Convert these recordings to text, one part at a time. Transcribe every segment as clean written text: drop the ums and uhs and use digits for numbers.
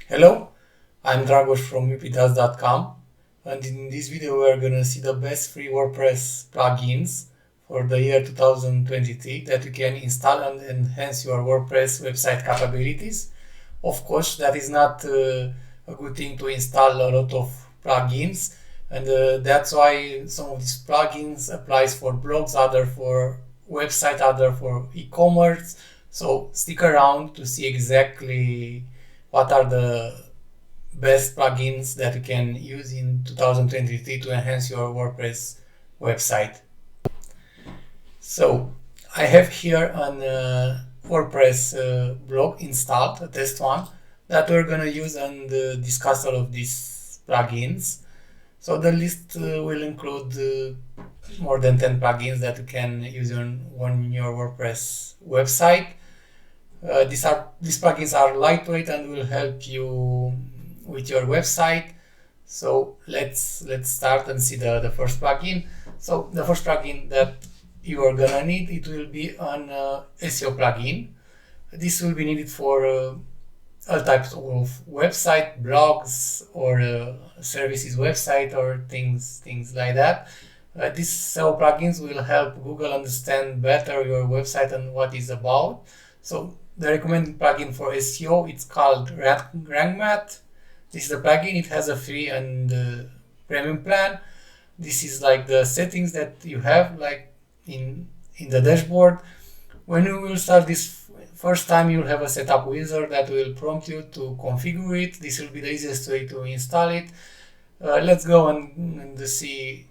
Hello, I'm Dragos from upitas.com, and in this video we are gonna see the best free WordPress plugins for the year 2023 that you can install and enhance your WordPress website capabilities. Of course, that is not a good thing to install a lot of plugins, and that's why some of these plugins applies for blogs, other for website, other for e-commerce. So stick around to see exactly what are the best plugins that you can use in 2023 to enhance your WordPress website. So I have here an WordPress blog installed, a test one, that we're gonna use and discuss all of these plugins. So the list will include more than 10 plugins that you can use on your WordPress website. These plugins are lightweight and will help you with your website. So let's start and see the first plugin. So the first plugin that you are gonna need, it will be an SEO plugin. This will be needed for all types of website, blogs, or services website, or things like that. These SEO plugins will help Google understand better your website and what it's about. So the recommended plugin for SEO, it's called RankMath. This is the plugin. It has a free and premium plan. This is like the settings that you have like in the dashboard. When you will start this first time, you'll have a setup wizard that will prompt you to configure it. This will be the easiest way to install it. Let's go and see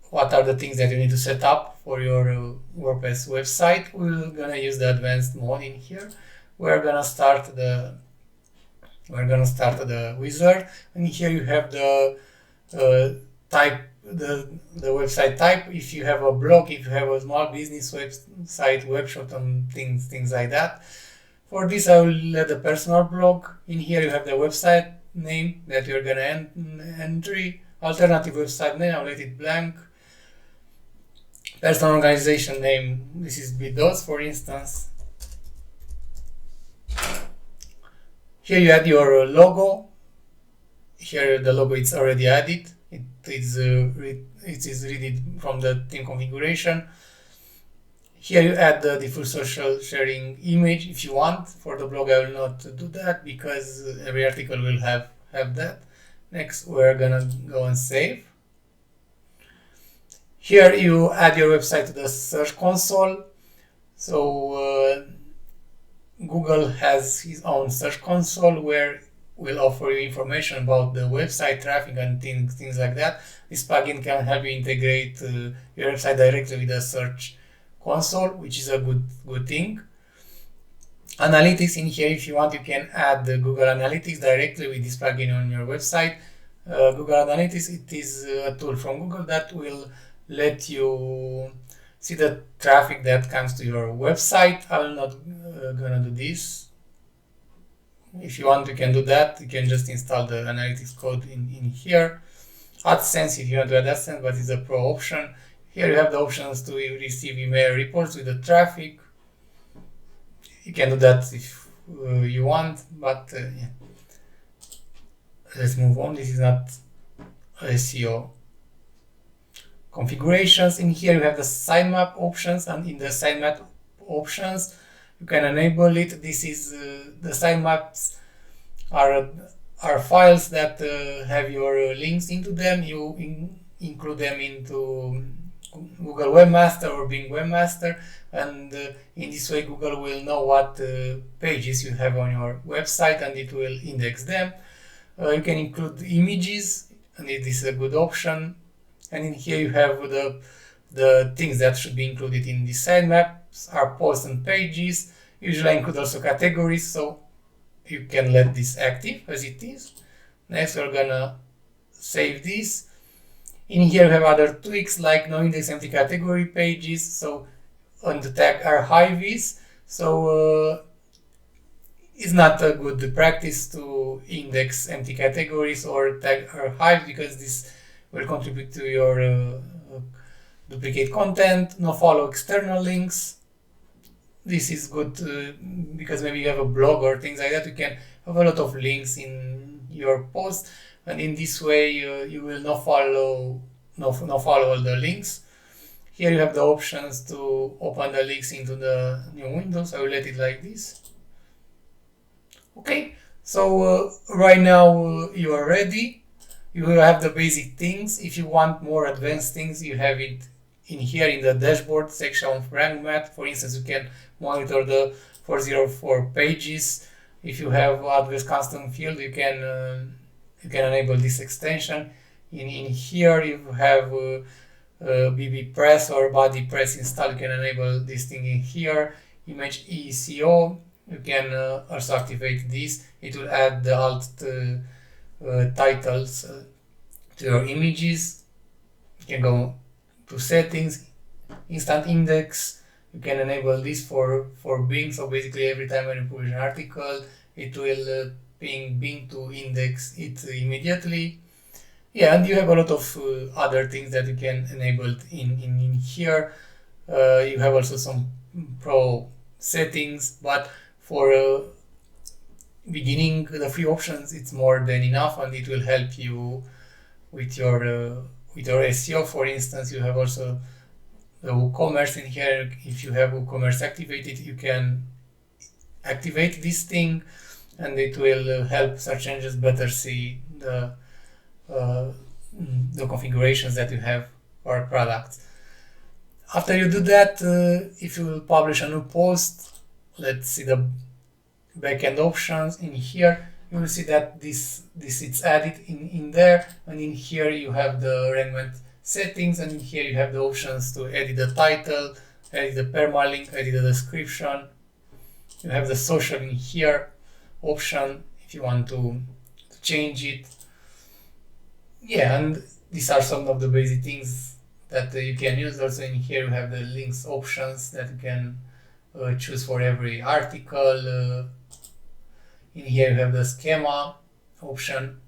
what are the things that you need to set up for your WordPress website. We're gonna use the advanced mode in here. We're gonna start the wizard, and here you have the type, the website type. If you have a blog, if you have a small business website, webshop, and things like that. For this, I will add a personal blog. In here you have the website name that you're gonna entry, alternative website name, I'll let it blank. Personal organization name, this is BDOS for instance. Here you add your logo. Here the logo is already added. It is read from the theme configuration. Here you add the default social sharing image if you want. For the blog I will not do that because every article will have that. Next we're gonna go and save. Here you add your website to the search console. So Google has his own search console where will offer you information about the website traffic and things like that. This plugin can help you integrate your website directly with the search console, which is a good thing. Analytics in here, if you want, you can add the Google Analytics directly with this plugin on your website. Google Analytics, it is a tool from Google that will let you see the traffic that comes to your website. I'm not gonna do this. If you want, you can do that. You can just install the analytics code in here. AdSense, if you want to add AdSense, but it's a pro option. Here you have the options to receive email reports with the traffic. You can do that if you want, but yeah. Let's move on. This is not SEO. Configurations. In here you have the sitemap options, and in the sitemap options you can enable it. This is the sitemaps are files that have your links into them. You include them into Google Webmaster or Bing Webmaster, and in this way Google will know what pages you have on your website and it will index them. You can include images, and this is a good option. And in here you have the things that should be included in the sitemaps are posts and pages. Usually I include also categories, so you can let this active as it is. Next we're gonna save this. In here you have other tweaks like no index empty category pages, so on the tag archives. So it's not a good practice to index empty categories or tag archive because this will contribute to your duplicate content. No follow external links. This is good because maybe you have a blog or things like that. You can have a lot of links in your post, and in this way you will not follow all the links. Here you have the options to open the links into the new window, so I will let it like this. Okay, so right now you are ready. You will have the basic things. If you want more advanced things, you have it in here in the dashboard section of rank math. For instance, you can monitor the 404 pages. If you have advanced custom field, you can enable this extension. In here, you have BB press or body press install. You can enable this thing in here. Image ECO. You can also activate this. It will add the alt titles to your images. You can go to settings, instant index. You can enable this for Bing. So basically, every time when you publish an article, it will ping Bing to index it immediately. Yeah, and you have a lot of other things that you can enable in here. You have also some pro settings, but for beginning, the free options, it's more than enough, and it will help you with your SEO. For instance, you have also the WooCommerce in here. If you have WooCommerce activated, you can activate this thing, and it will help search engines better see the configurations that you have for products. After you do that, if you will publish a new post, let's see the backend options in here. You will see that this is added in there, and in here you have the rank settings, and in here you have the options to edit the title, edit the permalink, edit the description. You have the social in here option if you want to change it. Yeah, and these are some of the basic things that you can use. Also in here you have the links options that you can choose for every article. In here you have the schema option,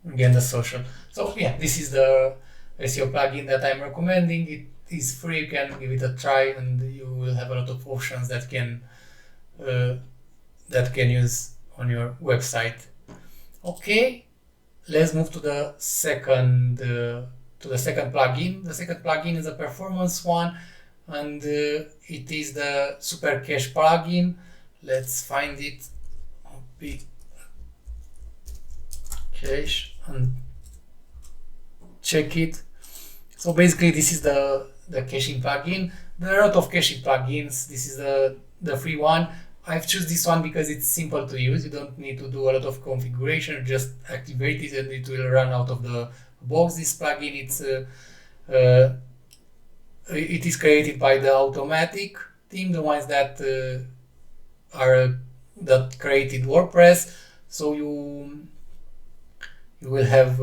again the social. So yeah, this is the SEO plugin that I'm recommending. It is free, you can give it a try, and you will have a lot of options that can use on your website. Okay, let's move to the second plugin. The second plugin is a performance one, and it is the Super Cache plugin. Let's find it. Cache and check it. So basically, this is the caching plugin. There are a lot of caching plugins. This is the free one. I've chosen this one because it's simple to use. You don't need to do a lot of configuration. Just activate it and it will run out of the box. This plugin, it is created by the Automatic team, the ones that created WordPress. So you will have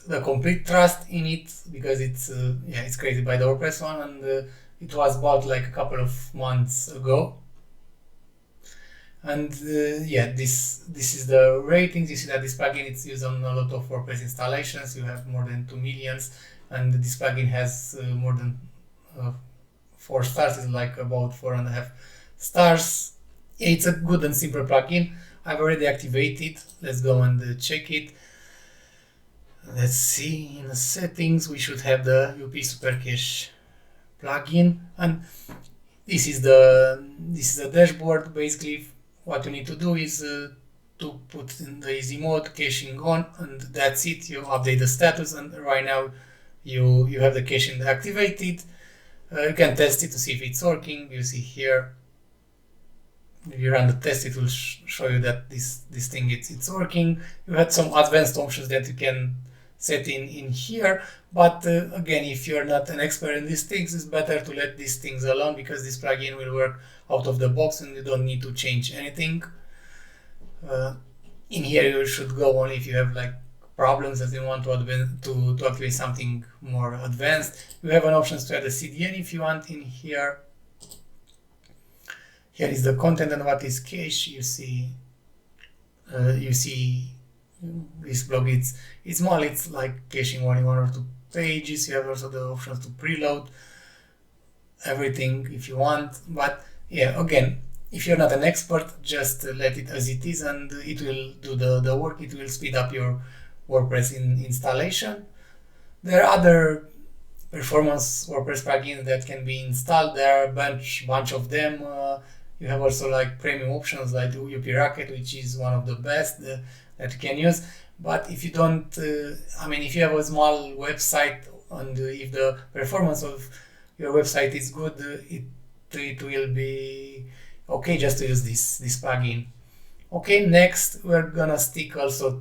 the complete trust in it, because it's created by the WordPress one, and it was bought like a couple of months ago. And this is the ratings. You see that this plugin is used on a lot of WordPress installations. You have more than 2 million, and this plugin has more than 4 stars. It's like about 4.5 stars. It's a good and simple plugin. I've already activated. Let's go and check it. Let's see, in the settings we should have the UP Super Cache plugin, and this is the dashboard. Basically, what you need to do is to put in the easy mode, caching on, and that's it. You update the status, and right now you have the caching activated. You can test it to see if it's working. You see here, if you run the test, it will show you that this thing it's working. You had some advanced options that you can set in here, but again, if you're not an expert in these things, it's better to let these things alone, because this plugin will work out of the box and you don't need to change anything. In here you should go on if you have like problems that you want to activate something more advanced. You have an option to add a CDN if you want in here. Here is the content and what is cache. You see this blog, it's small, it's like caching only 1 or 2 pages. You have also the options to preload everything if you want, but Yeah, again, if you're not an expert, just let it as it is and it will do the work. It will speed up your WordPress installation. There are other performance WordPress plugins that can be installed. There are a bunch of them. You have also like premium options like UP Rocket, which is one of the best that you can use. But if you don't, if you have a small website and if the performance of your website is good, it will be okay just to use this plugin. Okay, next we're gonna stick also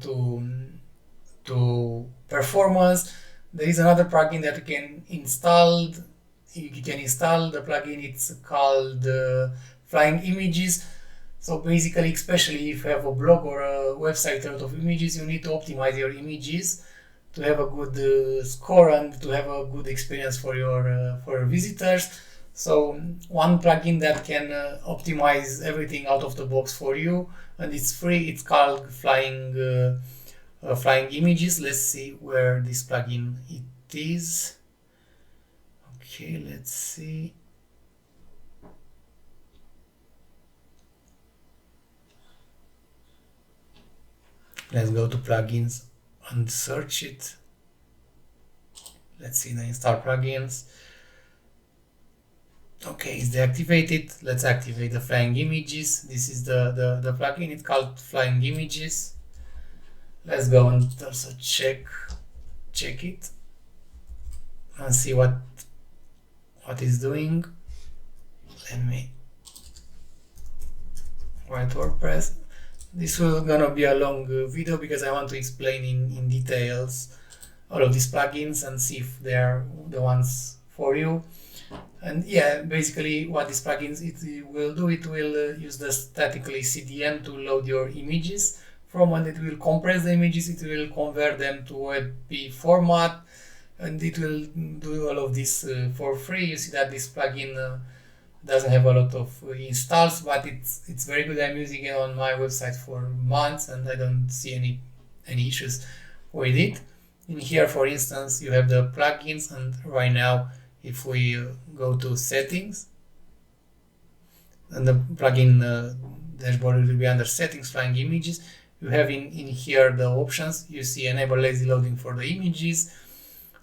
to performance. There is another plugin that you can install. You can install the plugin. It's called Flying Images. So basically, especially if you have a blog or a website with a lot of images, you need to optimize your images to have a good score and to have a good experience for your visitors. So one plugin that can optimize everything out of the box for you, and it's free. It's called Flying Images. Let's see where this plugin it is. Okay, let's see. Let's go to plugins and search it. Let's see the install plugins. Okay, it's deactivated. Let's activate the Flying Images. This is the plugin. It's called Flying Images. Let's go and also check it and see what it's doing. Let me write WordPress. This will gonna be a long video because I want to explain in details all of these plugins and see if they are the ones for you. And yeah, basically what these plugins it will do, it will use the statically CDN to load your images from, and it will compress the images, it will convert them to WebP format, and it will do all of this for free. You see that this plugin doesn't have a lot of installs, but it's very good. I'm using it on my website for months and I don't see any issues with it. In here, for instance, you have the plugins, and right now if we go to settings, and the plugin dashboard will be under settings, Flying Images, you have in here the options. You see enable lazy loading for the images.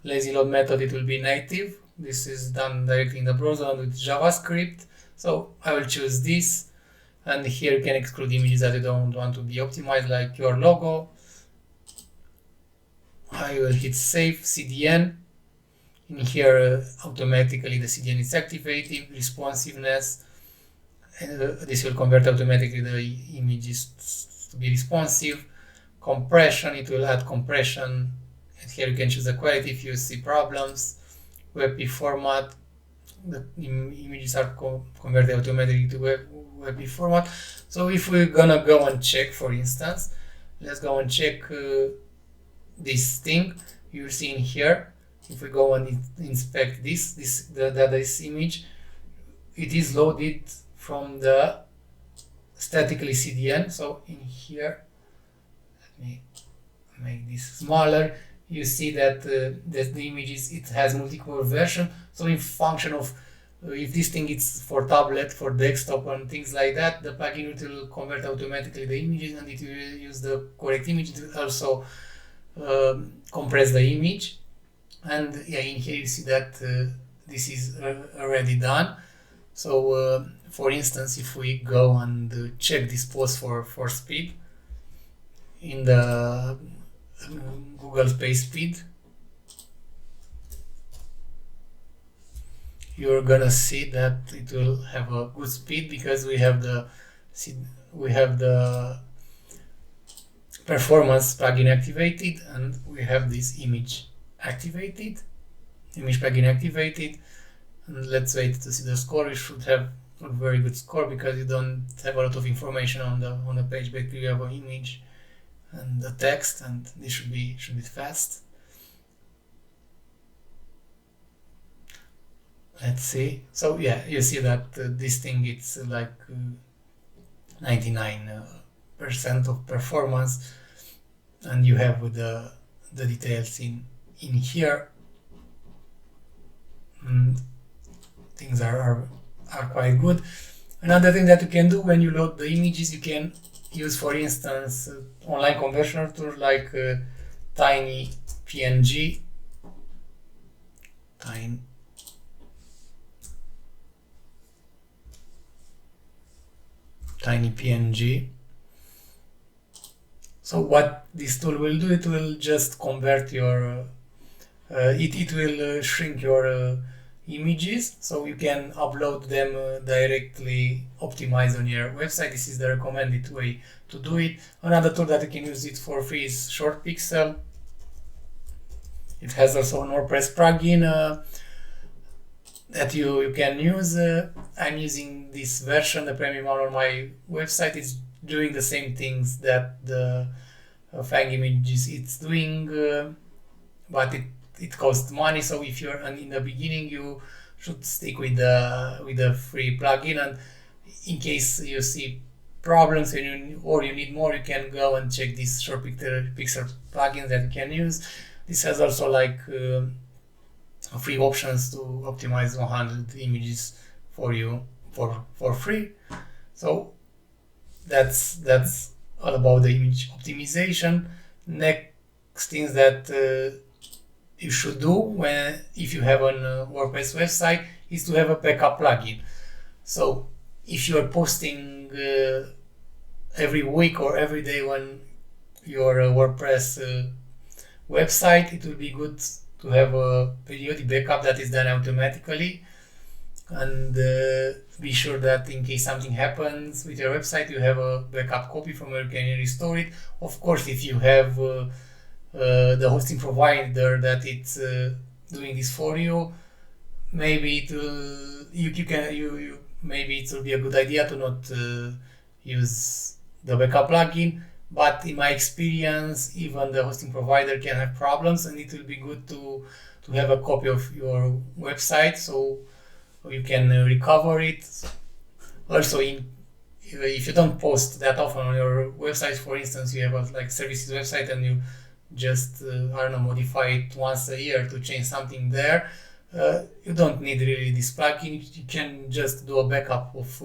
Lazy load method, it will be native. This is done directly in the browser with JavaScript. So I will choose this, and here you can exclude images that you don't want to be optimized, like your logo. I will hit save CDN. In here, automatically the CDN is activated. Responsiveness, and this will convert automatically the images to be responsive. Compression, it will add compression. And here you can choose the quality if you see problems. WebP format, the images are converted automatically to WebP format. So if we're gonna go and check, for instance, let's go and check this thing. You'll see in here, if we go and inspect this image, it is loaded from the statically CDN. So in here, let me make this smaller. You see that the images, it has multiple version. So in function of if this thing is for tablet, for desktop and things like that, the plugin will convert automatically the images, and it will use the correct image. It will also compress the image. And yeah, in here you see that this is already done. So for instance, if we go and check this post for speed in the Google Page Speed, you're gonna see that it will have a good speed because we have the performance plugin activated, and we have this image plugin activated. And let's wait to see the score. You should have a very good score because you don't have a lot of information on the page, but you have an image and the text, and this should be fast. Let's see. So yeah, you see that this thing, it's like 99% of performance, and you have the details in here. Things are quite good. Another thing that you can do when you load the images, you can use, for instance, online conversion tools like tiny PNG, tiny PNG. So what this tool will do, it will just convert your, it will shrink your images, so you can upload them directly, optimize on your website. This is the recommended way to do it. Another tool that you can use it for free is Short Pixel. It has also an WordPress plugin that you can use. I'm using this version, the premium one, on my website. It's doing the same things that the Fang images it's doing, but it costs money. So if you're in the beginning, you should stick with the free plugin, and in case you see problems or you need more, you can go and check this Short Pixel plugin that you can use. This has also like free options to optimize 100 images for you for free. So that's all about the image optimization. Next things that you should do if you have a WordPress website is to have a backup plugin. So if you are posting every week or every day on your WordPress website, it will be good to have a periodic backup that is done automatically, and be sure that in case something happens with your website, you have a backup copy from where you can restore it. Of course, if you have the hosting provider that it's doing this for you, maybe it will maybe it will be a good idea to not use the backup plugin. But in my experience, even the hosting provider can have problems, and it will be good to have a copy of your website so you can recover it. Also, if you don't post that often on your website, for instance, you have a like services website and you just modify it once a year to change something there, you don't need really this plugin. You can just do a backup of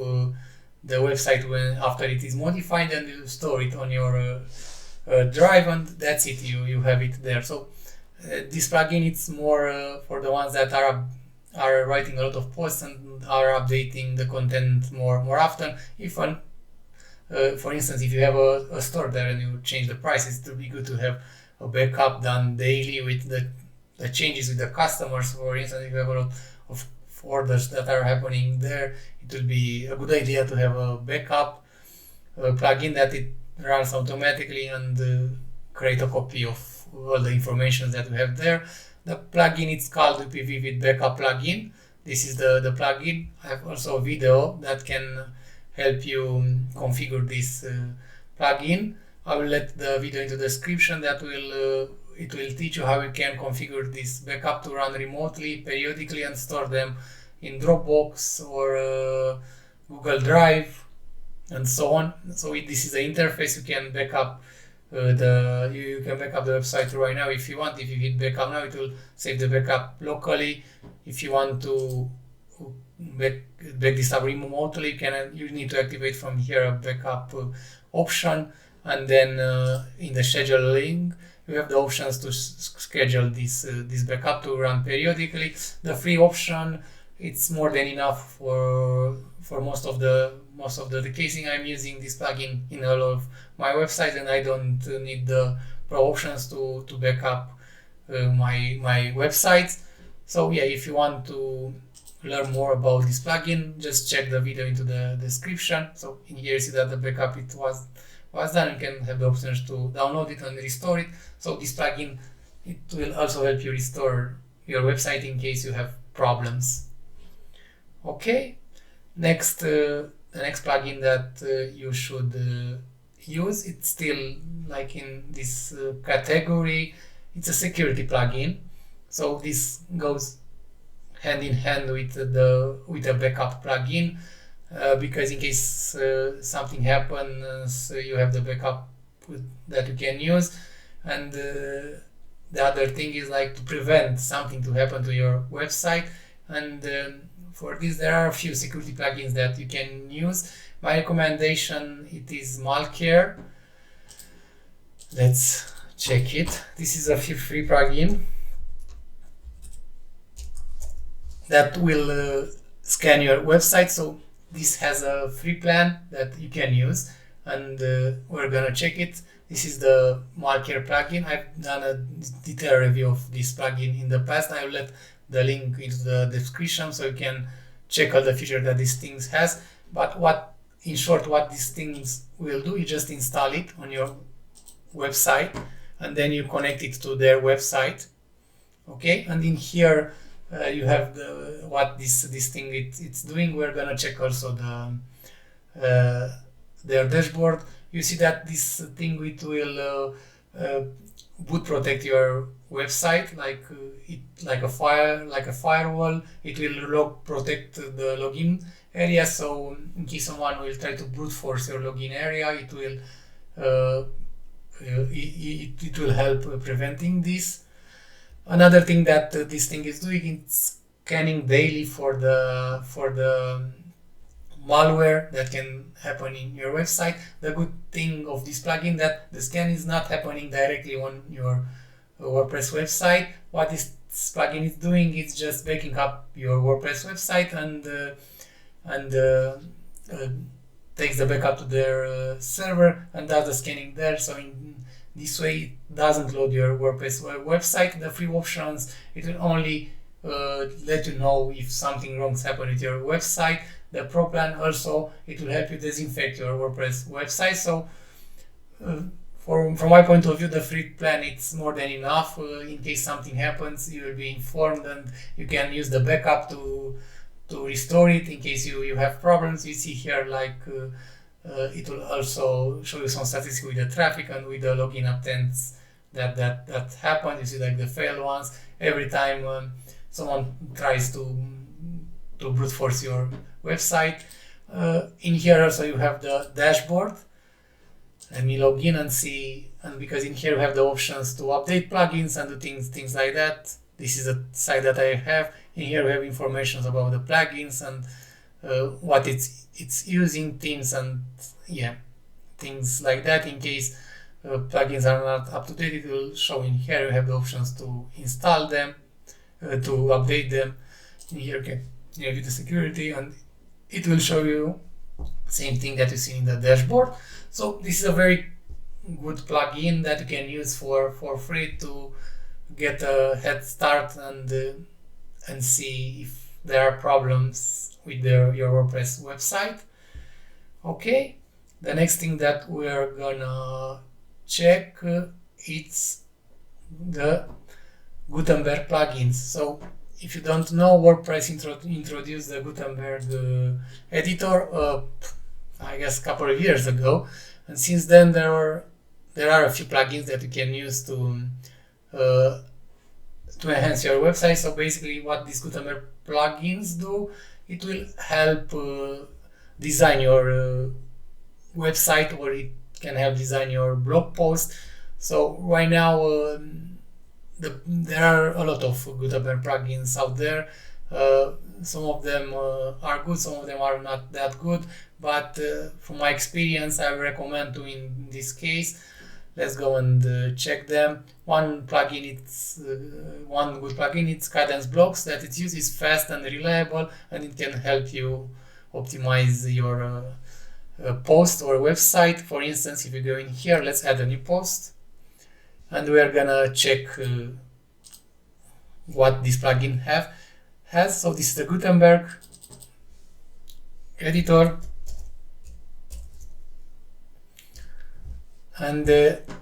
the website after it is modified, and you store it on your drive, and that's it. You have it there. So this plugin, it's more for the ones that are writing a lot of posts and are updating the content more often. For instance, if you have a store there and you change the prices, it will be good to have a backup done daily with the changes with the customers. For instance, if you have a lot of orders that are happening there, it will be a good idea to have a backup plugin that it runs automatically and create a copy of all the information that we have there. The plugin, it's called UPV with backup plugin. This is the plugin. I have also a video that can help you configure this plugin. I will let the video into the description. That will it will teach you how you can configure this backup to run remotely, periodically, and store them in Dropbox or Google Drive, and so on. So this is the interface. You can backup you can backup the website right now if you want. If you hit backup now, it will save the backup locally. If you want to back this up remotely, you need to activate from here a backup option, and then in the scheduling you have the options to schedule this backup to run periodically. The free option, it's more than enough for most of the casing. I'm using this plugin in all of my websites, and I don't need the pro options to back up my websites. So yeah, if you want to learn more about this plugin, just check the video into the description. So in here you see that the backup it was done. You can have the options to download it and restore it. So this plugin, it will also help you restore your website in case you have problems. Okay, the next plugin that you should use, it's still like in this category. It's a security plugin. So this goes hand in hand with a backup plugin, because in case something happens, you have the backup that you can use. And the other thing is like to prevent something to happen to your website. And for this, there are a few security plugins that you can use. My recommendation, it is Malcare. Let's check it. This is a free plugin that will scan your website. So this has a free plan that you can use, and we're gonna check it. This is the Malcare plugin. I've done a detailed review of this plugin in the past. I'll let the link into the description so you can check all the features that this thing has. But in short, what these things will do, you just install it on your website and then you connect it to their website. Okay, and in here you have what this thing it's doing. We're gonna check also their dashboard. You see that this thing it will boot protect your website like a firewall. It will protect the login area. So in case someone will try to brute force your login area, it will help preventing this. Another thing that this thing is doing, it's scanning daily for the malware that can happen in your website. The good thing of this plugin that the scan is not happening directly on your WordPress website. What this plugin is doing is just backing up your WordPress website and takes the backup to their server and does the scanning there. So in this way it doesn't load your WordPress website. The free options, it will only let you know if something wrong happened with your website. The pro plan also, it will help you disinfect your WordPress website. So from my point of view, the free plan, it's more than enough. In case something happens, you will be informed and you can use the backup to restore it in case you have problems. You see here like it will also show you some statistics with the traffic and with the login attempts that happened. You see like the failed ones. Every time someone tries to brute force your website. In here also you have the dashboard. Let me log in and see, and because in here you have the options to update plugins and do things like that. This is a site that I have. In here we have information about the plugins and what it's using, themes, and yeah, things like that. In case plugins are not up to date, it will show in here. You have the options to install them, to update them. In here you can view the security, and it will show you same thing that you see in the dashboard. So this is a very good plugin that you can use for free to get a head start and see if there are problems with your WordPress website. Okay, the next thing that we're gonna check it's the Gutenberg plugins. So if you don't know, WordPress introduced the Gutenberg editor I guess a couple of years ago, and since then there are a few plugins that you can use to enhance your website. So basically what these Gutenberg plugins do, it will help design your website, or it can help design your blog post. So right now there are a lot of Gutenberg plugins out there. Some of them are good, some of them are not that good, but from my experience I recommend to, in this case, let's go and check them. One plugin, one good plugin, it's Cadence Blocks, that its use is fast and reliable, and it can help you optimize your post or website. For instance, if you go in here, let's add a new post, and we are gonna check what this plugin has. So this is the Gutenberg editor, and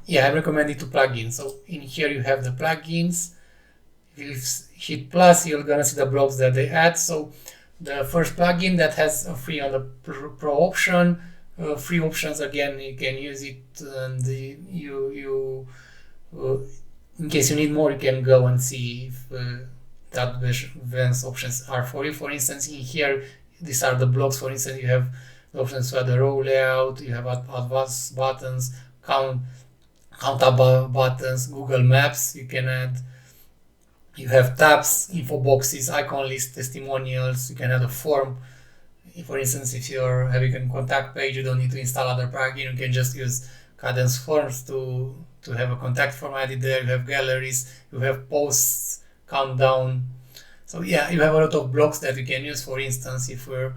yeah, I recommend it to plugins. So in here you have the plugins. If you hit plus, you're gonna see the blocks that they add. So the first plugin that has a free on the pro option, free options, again you can use it, and you in case you need more, you can go and see if that advanced options are for you. For instance, in here, these are the blocks. For instance, you have the options to add a row layout, you have advanced buttons, countable buttons, Google Maps you can add, You have tabs, info boxes, icon lists, testimonials. You can add a form. For instance, if you're having a contact page, you don't need to install other plugin. You can just use Cadence Forms to have a contact form added there. You have galleries, you have posts, countdown. So yeah, you have a lot of blocks that you can use. For instance, if we're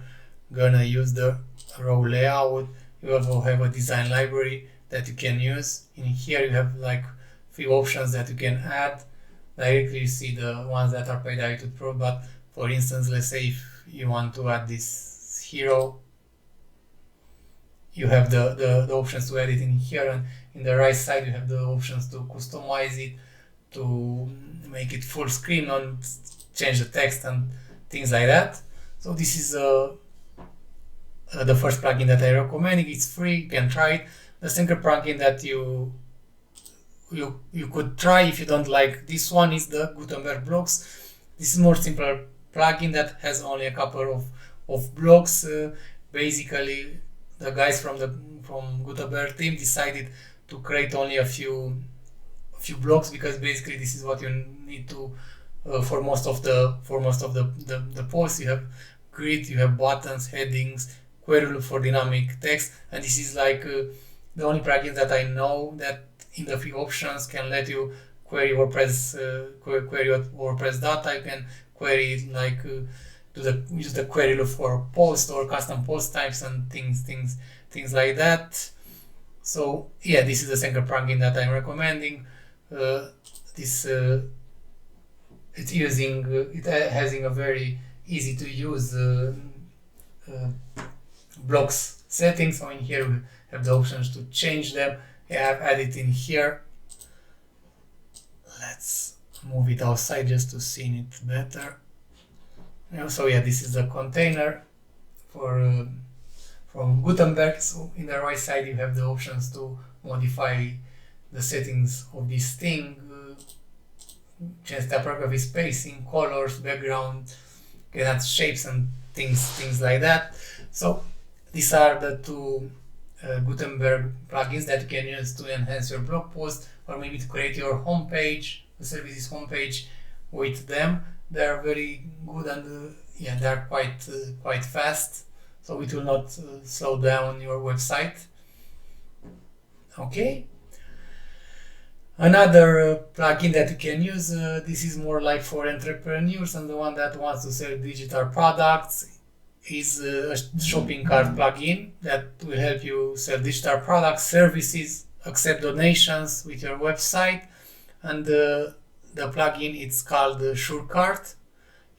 gonna use the row layout, you also have a design library that you can use. In here you have like few options that you can add. Directly you see the ones that are paid directly to Pro, but for instance, let's say if you want to add this hero, you have the options to add it in here, and in the right side you have the options to customize it, to make it full screen and change the text and things like that. So this is the first plugin that I recommend. It's free, you can try it. The second plugin that you could try if you don't like this one is the Gutenberg blocks. This is more simpler plugin that has only a couple of blocks. Basically, the guys from Gutenberg team decided to create only a few blocks, because basically this is what you need to for most of the posts. You have grid, you have buttons, headings, query loop for dynamic text, and this is like the only plugin that I know that in the few options can let you query WordPress WordPress data. You can query like use the query loop for post or custom post types and things like that. So yeah, this is the second plugin that I'm recommending. It having a very easy to use blocks settings. So in here we have the options to change them. I have added in here. Let's move it outside just to see it better. So yeah, this is the container for from Gutenberg. So in the right side you have the options to modify the settings of this thing, change typography, spacing, colors, background, can add shapes and things like that. So these are the two Gutenberg plugins that you can use to enhance your blog post, or maybe to create your homepage, the services homepage with them. They are very good, and yeah, they are quite fast, so it will not slow down your website. Okay. Another plugin that you can use, this is more like for entrepreneurs and the one that wants to sell digital products, is a shopping cart plugin that will help you sell digital products, services, accept donations with your website. And the plugin, it's called SureCart.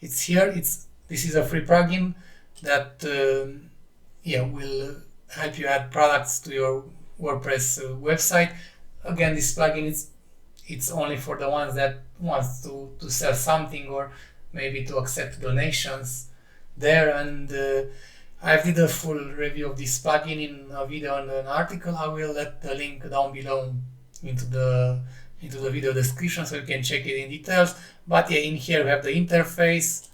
It's here. This is a free plugin that will help you add products to your WordPress website. Again, this plugin it's only for the ones that wants to sell something, or maybe to accept donations there. And I did a full review of this plugin in a video and an article. I will let the link down below into the video description so you can check it in details. But yeah, in here we have the interface.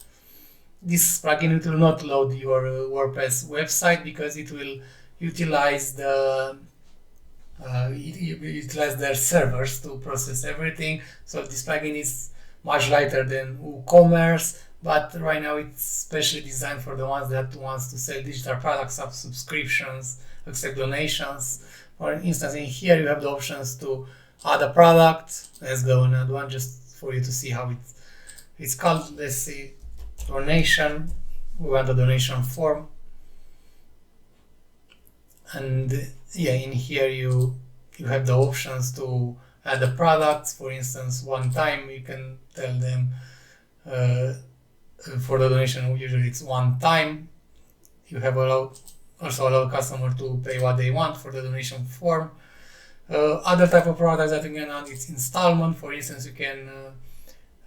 This plugin, it will not load your WordPress website because it will utilize their servers to process everything. So this plugin is much lighter than WooCommerce, but right now it's specially designed for the ones that wants to sell digital products, subscriptions, accept donations. For instance, in here you have the options to add a product. Let's go and add one just for you to see how it's called. Let's see, donation. We want a donation form. And yeah, in here you have the options to add the products. For instance, one time you can tell them for the donation, usually it's one time. You have also allow customer to pay what they want for the donation form. Other type of products that you can add, it's installment. For instance, you can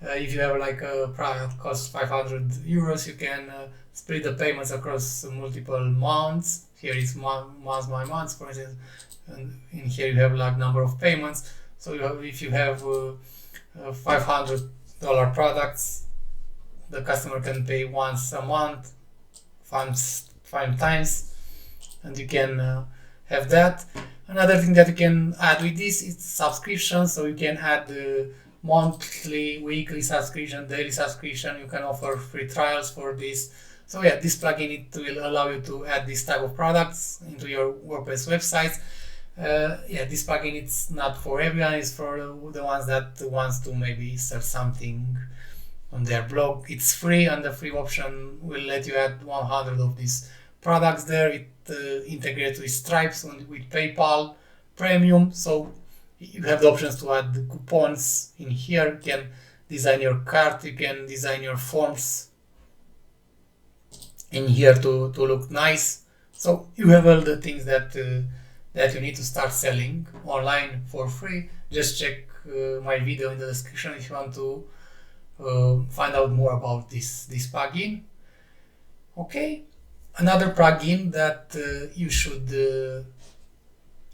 if you have like a product costs 500 euros, you can split the payments across multiple months. Here it's month by month, for instance, and in here you have like number of payments. So if you have $500 products, the customer can pay once a month, five times, and you can have that. Another thing that you can add with this is subscription. So you can add monthly, weekly subscription, daily subscription. You can offer free trials for this. So yeah, this plugin, it will allow you to add this type of products into your WordPress websites. Yeah, this plugin, it's not for everyone, it's for the ones that wants to maybe sell something on their blog. It's free, and the free option will let you add 100 of these products there. It integrates with Stripes and with PayPal Premium, so you have the options to add the coupons in here. You can design your cart, you can design your forms in here to look nice. So you have all the things that that you need to start selling online for free. Just check my video in the description if you want to find out more about this plugin. Okay, another plugin that you should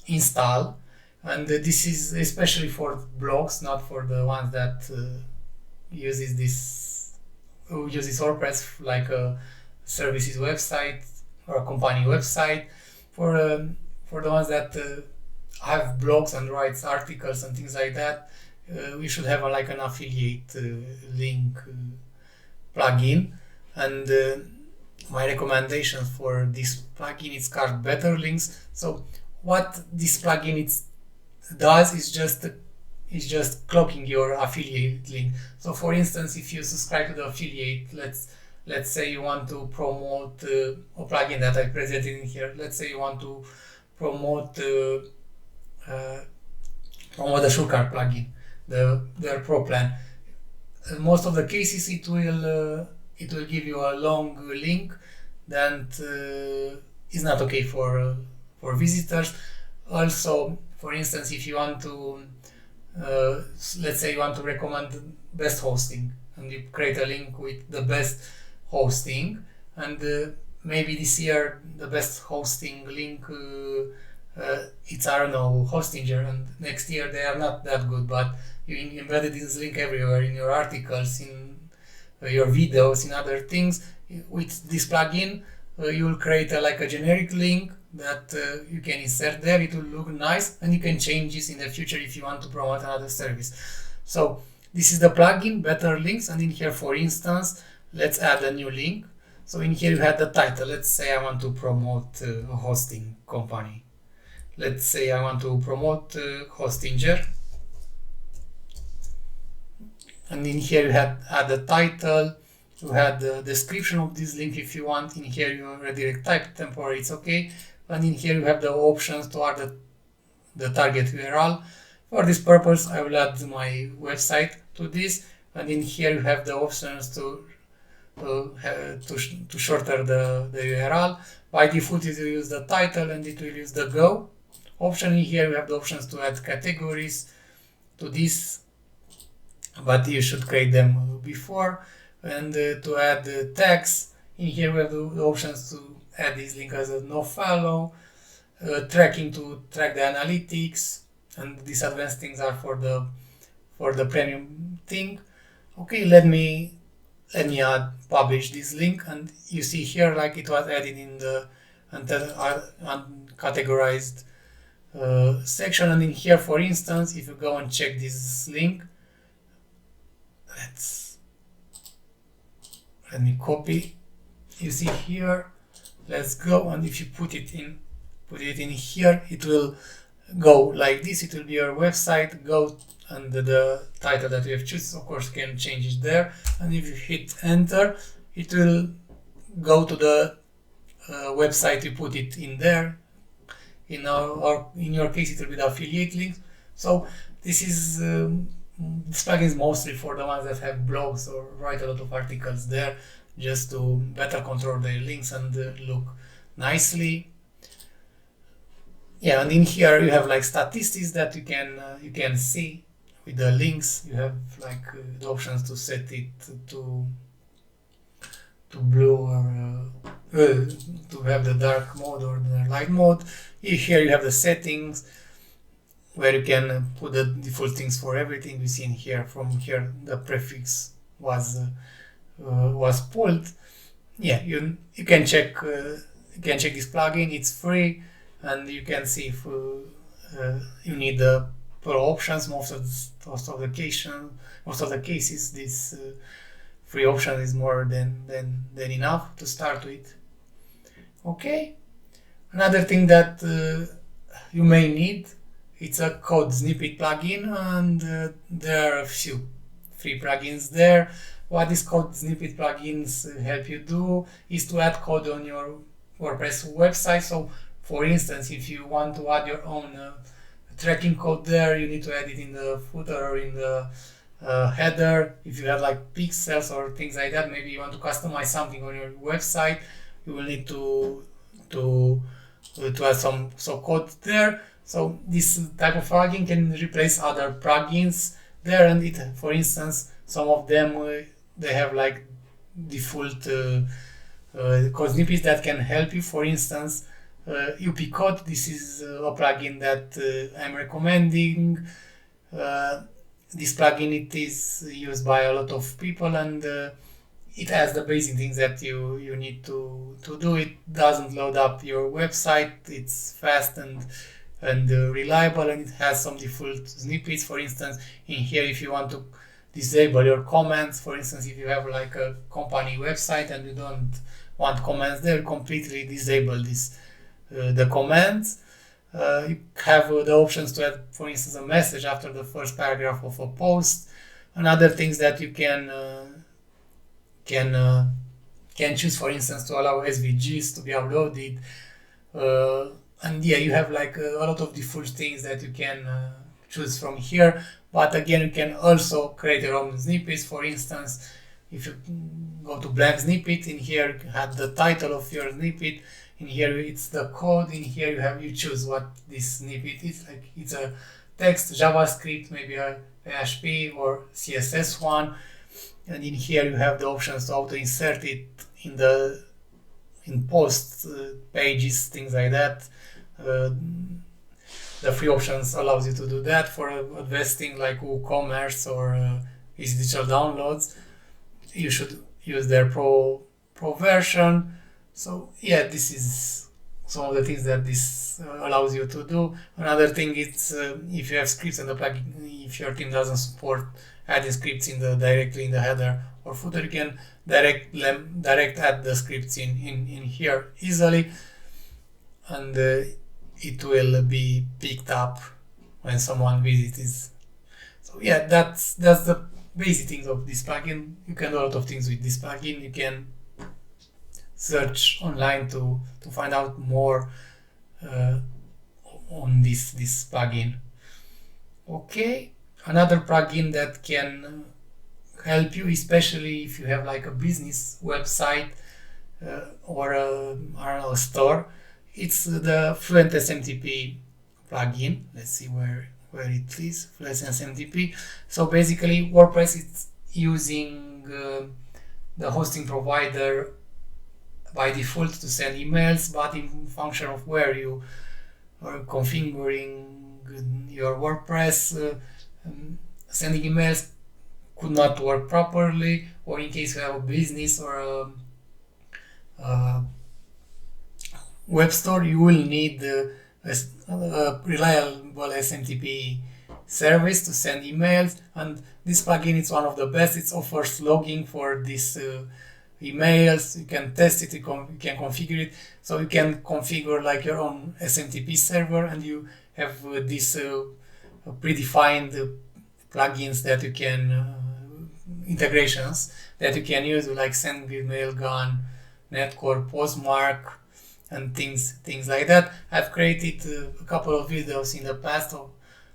install, and this is especially for blogs, not for the ones that uses WordPress like a services website or a company website. For the ones that have blogs and writes articles and things like that, we should have like an affiliate link plugin. And my recommendations for this plugin is called Better Links. So what this plugin does is just clocking your affiliate link. So for instance, if you subscribe to the affiliate, let's say you want to promote a plugin that I presented in here. Let's say you want to promote the Sugarcard plugin, their Pro plan. In most of the cases, it will give you a long link that is not okay for visitors. Also, for instance, if you want to let's say you want to recommend best hosting, and you create a link with the best hosting, and maybe this year the best hosting link it's, I don't know, Hostinger, and next year they are not that good, but you embedded this link everywhere in your articles, in your videos, in other things. With this plugin, you will create like a generic link that you can insert there. It will look nice, and you can change this in the future if you want to promote another service. So this is the plugin, Better Links, and in here, for instance, let's add a new link. So in here you have the title. Let's say I want to promote a hosting company. Let's say I want to promote Hostinger. And in here you add the title, you have the description of this link if you want. In here you already type temporary, it's okay. And in here you have the options to add the target URL. For this purpose, I will add my website to this. And in here you have the options to shorten the URL. By default, it will use the title and it will use the Go option. In here you have the options to add categories to this, but you should create them before. And to add tags, in here we have the options to add this link as a nofollow, tracking to track the analytics, and these advanced things are for the premium thing. Okay, let me publish this link, and you see here like it was added in the uncategorized section. And in here, for instance, if you go and check this link, let me copy. You see here, let's go, and if you put it in here, it will go like this. It will be your website. Go, and the title that you have chosen, of course, you can change it there. And if you hit enter, it will go to the website you put it in there. In your case, it will be the affiliate link. So this plugin is mostly for the ones that have blogs or write a lot of articles there, just to better control their links and look nicely. Yeah, and in here you have like statistics that you can see with the links. You have like the options to set it to blue, or to have the dark mode or the light mode. Here you have the settings, where you can put the default things for everything. You see in here, from here the prefix was pulled. Yeah, you can check this plugin. It's free, and you can see if you need the pro options. Most of the cases, this free option is more than enough to start with. Okay. Another thing that you may need, it's a code snippet plugin, and there are a few free plugins there. What these code snippet plugins help you do is to add code on your WordPress website. So for instance, if you want to add your own tracking code there, you need to add it in the footer or in the header. If you have like pixels or things like that, maybe you want to customize something on your website, you will need to add some code there. So this type of plugin can replace other plugins there, and it, for instance, some of them they have like default code snippets that can help you. For instance, UP code. This is a plugin that I'm recommending. This plugin, it is used by a lot of people, and it has the basic things that you need to do. It doesn't load up your website. It's fast and reliable, and it has some default snippets. For instance, in here, if you want to disable your comments, for instance, if you have like a company website and you don't want comments there, completely disable this the comments. You have the options to add, for instance, a message after the first paragraph of a post, and other things that you can choose, for instance, to allow SVGs to be uploaded. And yeah, you have like a lot of default things that you can choose from here. But again, you can also create your own snippets. For instance, if you go to blank snippet, in here you have the title of your snippet. In here it's the code. In here you choose what this snippet is. Like it's a text, JavaScript, maybe a PHP or CSS one. And in here you have the options to auto insert it in posts, pages, things like that. The free options allows you to do that. For advanced things like WooCommerce or Easy Digital Downloads, you should use their pro version. So yeah, this is some of the things that this allows you to do. Another thing is if you have scripts in the plugin, if your team doesn't support adding scripts directly in the header or footer, you can direct add the scripts in here easily, and it will be picked up when someone visits. So yeah, that's the basic things of this plugin. You can do a lot of things with this plugin. You can search online to find out more on this plugin. Okay, another plugin that can help you, especially if you have like a business website or a store, it's the Fluent SMTP plugin. Let's see where it is. Fluent SMTP. So basically, WordPress is using the hosting provider by default to send emails, but in function of where you are configuring your WordPress, sending emails could not work properly, or in case you have a business or a web store, you will need a reliable SMTP service to send emails, and this plugin is one of the best. It offers logging for these emails. You can test it, you can configure it, so you can configure like your own SMTP server, and you have these predefined plugins that you can integrations that you can use, like SendGrid, Mailgun, Netcore, Postmark, and things like that. I've created a couple of videos in the past of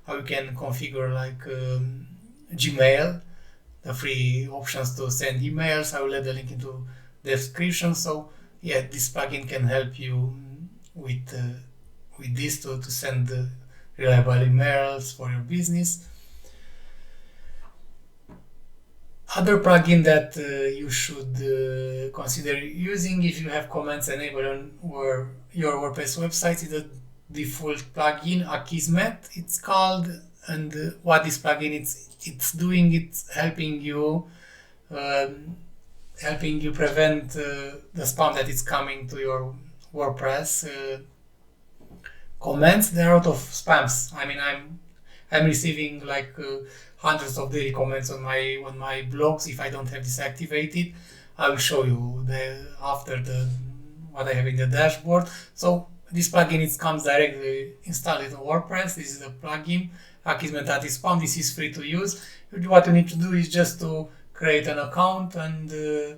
how you can configure like Gmail, the free options to send emails. I will add the link into the description. So yeah, this plugin can help you with this to send reliable emails for your business. Other plugin that you should consider using if you have comments enabled on your WordPress website is the default plugin, Akismet it's called. And what this plugin it's doing, it's helping you prevent the spam that is coming to your WordPress comments. There are a lot of spams. I mean, I'm receiving like hundreds of daily comments on my blogs. If I don't have this activated, I will show you after the what I have in the dashboard. So this plugin, it comes directly installed in WordPress. This is the plugin Akismet Spam. This is free to use. What you need to do is just to create an account and to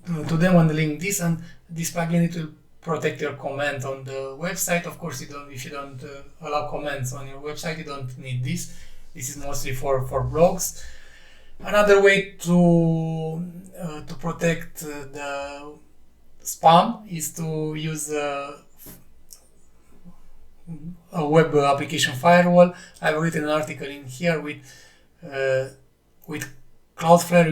them and link this, and this plugin, it will protect your comment on the website. Of course, if you don't allow comments on your website, you don't need this. This is mostly for blogs. Another way to protect the spam is to use a web application firewall. I've written an article in here with Cloudflare.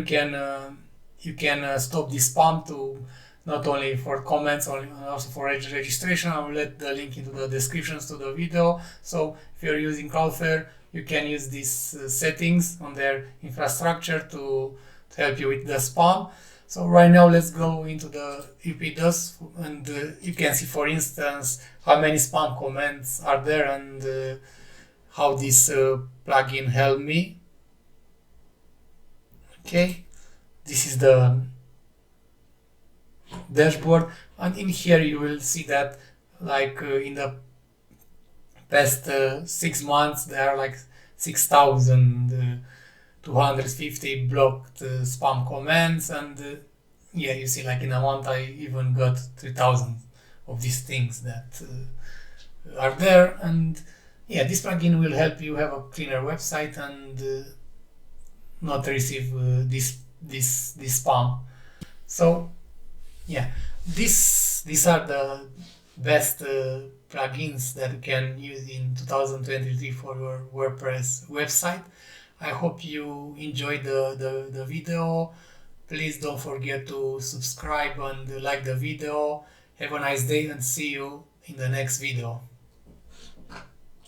You can stop this spam to not only for comments, also for registration. I will let the link into the descriptions to the video. So if you're using Cloudflare, you can use these settings on their infrastructure to help you with the spam. So right now, let's go into the UPDOS, and you can see, for instance, how many spam comments are there and how this plugin helped me. Okay, this is the dashboard, and in here you will see that like in the past 6 months there are like 6,250 blocked spam comments, and yeah, you see, like in a month I even got 3,000 of these things that are there. And yeah, this plugin will help you have a cleaner website and not receive this spam. So yeah, these are the best plugins that you can use in 2023 for your WordPress website. I hope you enjoyed the video. Please don't forget to subscribe and like the video. Have a nice day and see you in the next video.